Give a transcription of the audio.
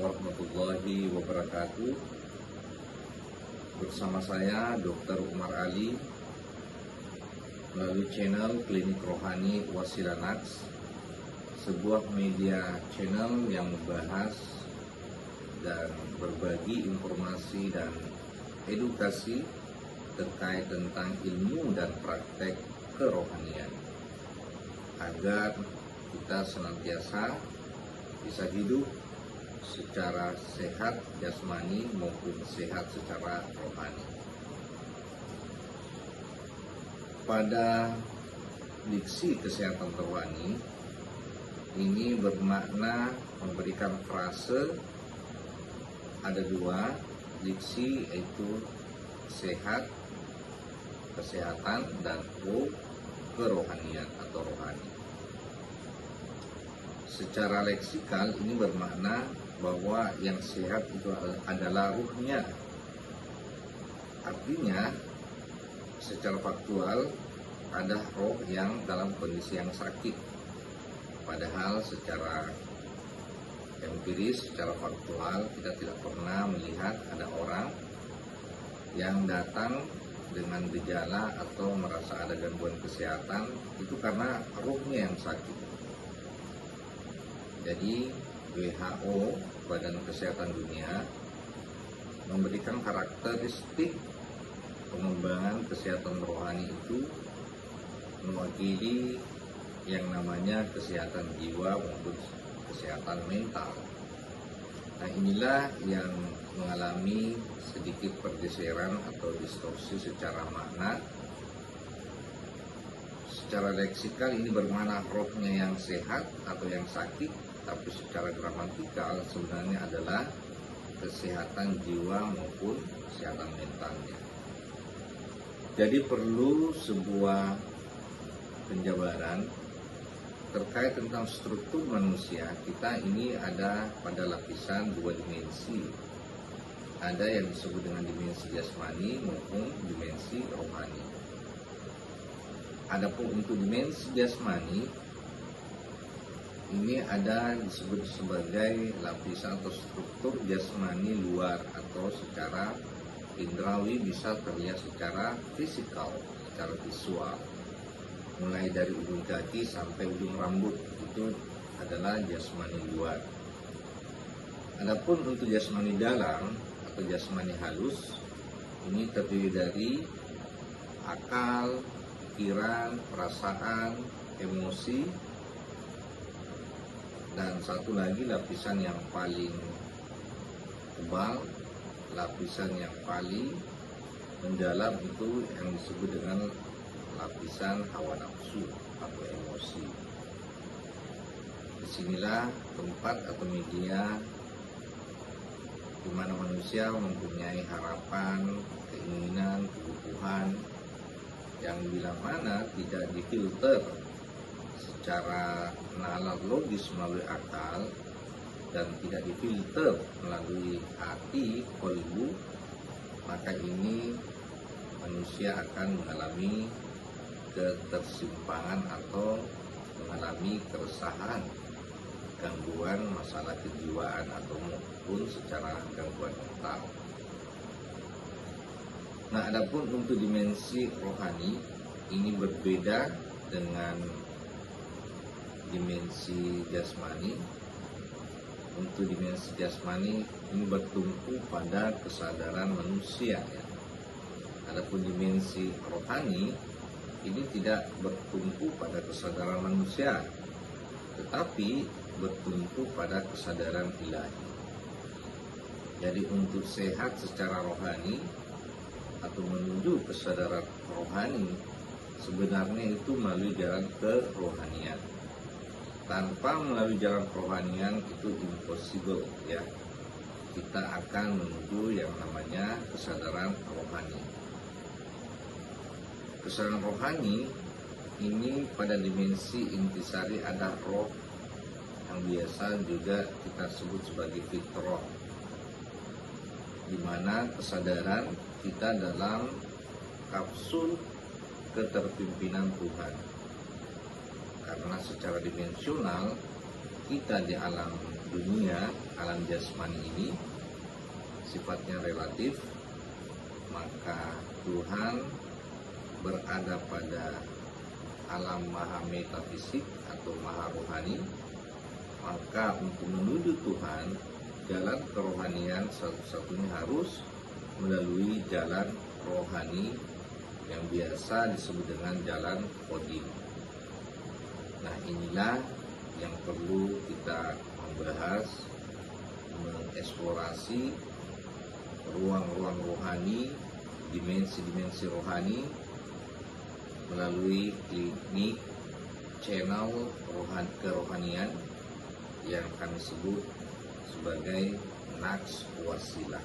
warahmatullahi wabarakatuh. Bersama saya Dr. Umar Ali melalui channel Klinik Rohani Wasilah Naqs, sebuah media channel yang membahas dan berbagi informasi dan edukasi terkait tentang ilmu dan praktek kerohanian, agar kita senantiasa bisa hidup secara sehat jasmani maupun sehat secara rohani. Pada diksi kesehatan rohani ini bermakna memberikan frase, ada dua diksi, yaitu sehat, kesehatan, dan kerohanian atau rohani. Secara leksikal ini bermakna bahwa yang sehat itu adalah ruhnya. Artinya secara faktual ada roh yang dalam kondisi yang sakit, padahal secara empiris, secara faktual kita tidak pernah melihat ada orang yang datang dengan gejala atau merasa ada gangguan kesehatan itu karena rohnya yang sakit. Jadi WHO, Badan Kesehatan Dunia, memberikan karakteristik pengembangan kesehatan rohani itu mewakili yang namanya kesehatan jiwa maupun kesehatan mental. Nah, inilah yang mengalami sedikit pergeseran atau distorsi secara makna. Secara leksikal ini bermakna rohnya yang sehat atau yang sakit, tapi secara gramatikal sebenarnya adalah kesehatan jiwa maupun kesehatan mentalnya. Jadi perlu sebuah penjabaran terkait tentang struktur manusia. Kita ini ada pada lapisan dua dimensi. Ada yang disebut dengan dimensi jasmani maupun dimensi rohani. Adapun untuk dimensi jasmani ini ada disebut sebagai lapisan atau struktur jasmani luar, atau secara indrawi bisa terlihat secara fisikal, secara visual. Mulai dari ujung kaki sampai ujung rambut itu adalah jasmani luar. Adapun untuk jasmani dalam atau jasmani halus ini terdiri dari akal, pikiran, perasaan, emosi, dan satu lagi lapisan yang paling tebal, lapisan yang paling mendalam itu yang disebut dengan lapisan hawa nafsu atau emosi. Disinilah tempat atau media di mana manusia mempunyai harapan, keinginan, kebutuhan yang bila mana tidak difilter secara nalar logis melalui akal dan tidak difilter melalui hati, kolbu, maka ini manusia akan mengalami ketersimpangan atau mengalami keresahan, gangguan masalah kejiwaan atau maupun secara gangguan mental. Nah, adapun untuk dimensi rohani ini berbeda dengan dimensi jasmani. Untuk dimensi jasmani ini bertumpu pada kesadaran manusia, ya. Adapun dimensi rohani ini tidak bertumpu pada kesadaran manusia, tetapi bertumpu pada kesadaran ilahi. Jadi untuk sehat secara rohani atau menuju kesadaran rohani sebenarnya itu melalui jalan kerohanian. Tanpa melalui jalan kerohanian itu impossible, ya. Kita akan menuju yang namanya kesadaran rohani. Kesadaran rohani ini pada dimensi intisari ada roh yang biasa juga kita sebut sebagai fitrah, di mana kesadaran kita dalam kapsul keterpimpinan Tuhan. Karena secara dimensional kita di alam dunia alam jasmani ini sifatnya relatif, maka Tuhan berada pada alam maha metafisik atau maha rohani. Maka untuk menuju Tuhan, jalan kerohanian satu-satunya harus melalui jalan rohani yang biasa disebut dengan jalan kodim. Nah, inilah yang perlu kita membahas, mengeksplorasi ruang-ruang rohani, dimensi-dimensi rohani melalui klinik channel kerohanian yang kami sebut sebagai Naqsh Wasilah.